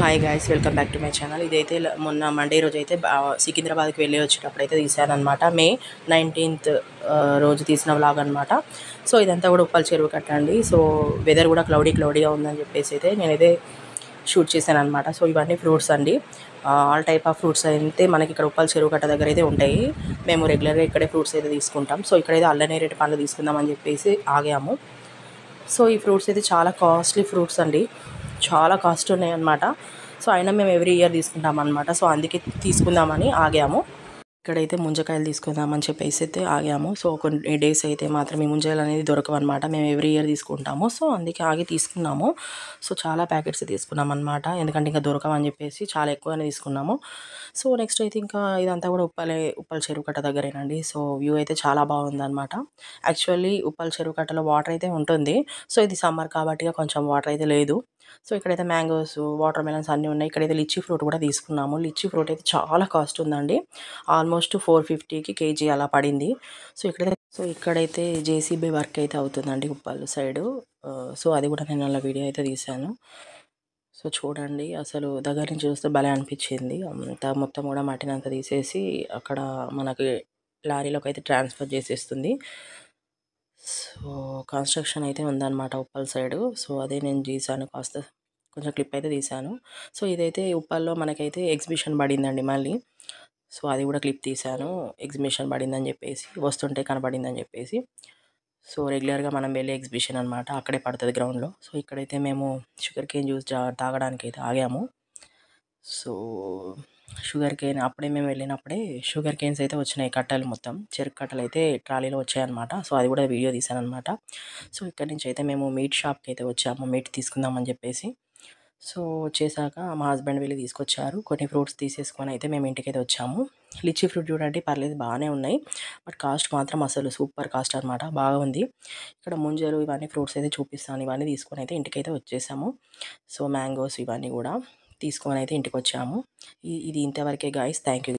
Hi guys, welcome back to my channel. ఇదైతే మొన్న Monday రోజు అయితే సికింద్రాబాద్కి వెళ్ళి వచ్చేటప్పుడు అయితే తీసానమాట. మే 19th రోజు తీసిన వ్లాగ్ అనమాట. సో ఇదంతా కూడా ఉప్పల్ చెరువు కట్టండి. సో వెదర్ కూడా క్లౌడీగా ఉందని చెప్పేసి అయితే నేనైతే షూట్ చేశాను అనమాట. సో ఇవన్నీ ఫ్రూట్స్ అండి, ఆల్ టైప్ ఆఫ్ ఫ్రూట్స్ అయితే మనకి ఇక్కడ ఉప్పల్ చెరువు కట్ట దగ్గర అయితే ఉంటాయి. మేము రెగ్యులర్గా ఇక్కడే ఫ్రూట్స్ అయితే తీసుకుంటాం. సో ఇక్కడైతే అల్లనేరేడు పండ్లు తీసుకుందామని చెప్పేసి ఆగాము. సో ఈ ఫ్రూట్స్ అయితే చాలా కాస్ట్లీ ఫ్రూట్స్ అండి, చాలా కాస్ట్ ఉన్నాయి అన్నమాట. సో అయినా మేము ఎవ్రీ ఇయర్ తీసుకుంటాం అనమాట. సో అందుకే తీసుకుందామని ఆగాము. ఇక్కడైతే ముంజకాయలు తీసుకుందామని చెప్పేసి అయితే ఆగాము. సో కొన్ని డేస్ అయితే మాత్రం ఈ ముంజకాయలు అనేది దొరకవు అనమాట. మేము ఎవ్రీ ఇయర్ తీసుకుంటాము. సో అందుకే ఆగి తీసుకున్నాము. సో చాలా ప్యాకెట్స్ తీసుకున్నాం అనమాట, ఎందుకంటే ఇంకా దొరకవని చెప్పేసి చాలా ఎక్కువనే తీసుకున్నాము. సో నెక్స్ట్ అయితే ఇంకా ఇదంతా కూడా ఉప్పల్ చెరువు కట్ట దగ్గరేనండి. సో వ్యూ అయితే చాలా బాగుందన్నమాట. యాక్చువల్లీ ఉప్పల్ చెరువు కట్టలో వాటర్ అయితే ఉంటుంది. సో ఇది సమ్మర్ కాబట్టి కొంచెం వాటర్ అయితే లేదు. సో ఇక్కడైతే మ్యాంగోస్, వాటర్ మెలన్స్ అన్నీ ఉన్నాయి. ఇక్కడైతే లిచ్చీ ఫ్రూట్ కూడా తీసుకున్నాము. లిచ్చీ ఫ్రూట్ అయితే చాలా కాస్ట్ ఉందండి, ఆల్మోస్ట్ 450కి కేజీ అలా పడింది. సో ఇక్కడైతే జేసీబీ వర్క్ అయితే అవుతుందండి ఉప్పల్ సైడు. సో అది కూడా నేను అలా వీడియో అయితే తీశాను. సో చూడండి, అసలు దగ్గర నుంచి చూస్తే భలే అనిపించింది. అంతా మొత్తం కూడా మట్టిని అంతా తీసేసి అక్కడ మనకి లారీలోకి అయితే ట్రాన్స్ఫర్ చేసేస్తుంది. సో కన్స్ట్రక్షన్ అయితే ఉందన్నమాట ఉప్పల్ సైడు. సో అదే నేను తీసాను, కొంచెం క్లిప్ అయితే తీశాను. సో ఇదైతే ఉప్పల్లో మనకైతే ఎగ్జిబిషన్ పడిందండి మళ్ళీ. సో అది కూడా క్లిప్ తీశాను, ఎగ్జిబిషన్ పడిందని చెప్పేసి, వస్తుంటే కనబడిందని చెప్పేసి. సో రెగ్యులర్గా మనం వెళ్ళే ఎగ్జిబిషన్ అనమాట, అక్కడే పడుతుంది గ్రౌండ్లో. సో ఇక్కడైతే మేము షుగర్ కేన్ జ్యూస్ తాగడానికి అయితే ఆగాము. సో షుగర్ కేన్ అప్పుడే మేము వెళ్ళినప్పుడే షుగర్ కేన్స్ అయితే వచ్చినాయి, కట్టలు మొత్తం చెరుకు కట్టలు అయితే ట్రాలీలో వచ్చాయన్నమాట. సో అది కూడా వీడియో తీశాను అనమాట. సో ఇక్కడ నుంచి అయితే మేము మీట్ షాప్కి అయితే వచ్చాము, మీట్ తీసుకుందామని చెప్పేసి. సో వచ్చేసాక మా హస్బెండ్ వెళ్ళి తీసుకొచ్చారు. కొన్ని ఫ్రూట్స్ తీసేసుకొని అయితే మేము ఇంటికైతే వచ్చాము. లిచ్చీ ఫ్రూట్ చూడండి, పర్లేదు బాగానే ఉన్నాయి, బట్ కాస్ట్ మాత్రం అసలు సూపర్ కాస్ట్ అనమాట, బాగా ఉంది. ఇక్కడ ముంజలు ఇవన్నీ ఫ్రూట్స్ అయితే చూపిస్తాను. ఇవన్నీ తీసుకొని అయితే ఇంటికైతే వచ్చేసాము. సో మ్యాంగోస్ ఇవన్నీ కూడా తీసుకొని అయితే ఇంటికి వచ్చాము. ఇది ఇంతవరకే గాయస్, థ్యాంక్ యూ.